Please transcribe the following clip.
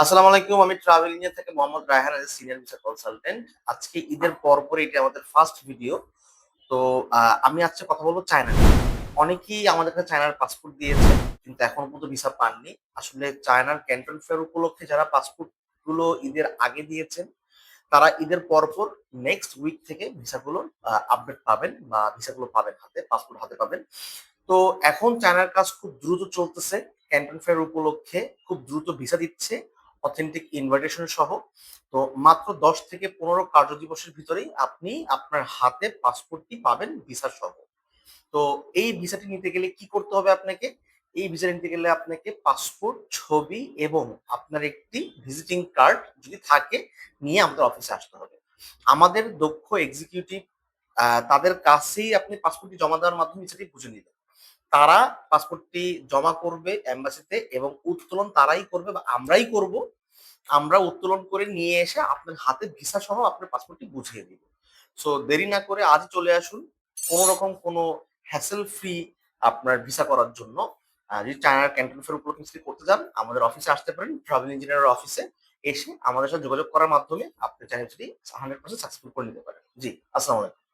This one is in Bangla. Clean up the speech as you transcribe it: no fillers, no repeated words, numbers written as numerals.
আসসালামু আলাইকুম। আমি ট্রাভেল ইন্ডিয়া থেকে Mohammad Raihan as senior visa consultant. আজকে ঈদের পরপরই এটা আমাদের ফার্স্ট ভিডিও। তো আমি আজকে কথা বলব চায়না নিয়ে। অনেকেই আমাদের কাছে চায়নার পাসপোর্ট দিয়েছে কিন্তু এখনো পর্যন্ত ভিসা পাননি। আসলে চায়নার ক্যান্টন ফেয়ার উপলক্ষে যারা পাসপোর্ট গুলো ঈদের আগে দিয়েছেন, তারা ঈদের পরপর নেক্সট উইক থেকে ভিসাগুলোর আপডেট পাবেন বা ভিসাগুলো পাবেন হাতে, পাসপোর্ট হাতে পাবেন। তো এখন চায়নার কাজ খুব দ্রুত চলতেছে। ক্যান্টন ফেয়ার উপলক্ষে খুব দ্রুত ভিসা দিচ্ছে অথেন্টিক ইনভাইটেশন সহ। তো মাত্র ১০ থেকে ১৫ কার্যদিবসের ভিতরেই আপনি আপনার হাতে পাসপোর্টটি পাবেন ভিসা সহ। তো এই ভিসাটি নিতে গেলে কি করতে হবে আপনাকে? এই ভিসা নিতে গেলে আপনাকে পাসপোর্ট, ছবি এবং আপনার একটি ভিজিটিং কার্ড যদি থাকে নিয়ে আমাদের অফিসে আসতে হবে। আমাদের দক্ষ এক্সিকিউটিভ তাদের কাছেই আপনি পাসপোর্টটি জমা দেওয়ার মাধ্যমে ভিসাটি বুঝে নিবেন। তারা পাসপোর্টটি জমা করবে এম্বাসিতে এবং উত্তোলন তারাই করবে বা আমরাই করব। আমরা উত্তোলন করে নিয়ে এসে আপনার হাতে ভিসা সহ আপনার পাসপোর্টটি বুঝিয়ে দিব। সো দেরি না করে আজই চলে আসুন। কোন রকম কোনো হ্যাসেল ফ্রি আপনার ভিসা করার জন্য যদি চায়নার ক্যান্টন ফেয়ার উপলক্ষে যদি করতে যান, আমাদের অফিসে আসতে পারেন। ট্রাভেল ইঞ্জিনিয়ারের অফিসে এসে আমাদের সাথে যোগাযোগ করার মাধ্যমে আপনি চাইলে যদি 100% সাকসেসফুল করে নিতে পারেন। জি, আসসালামু আলাইকুম।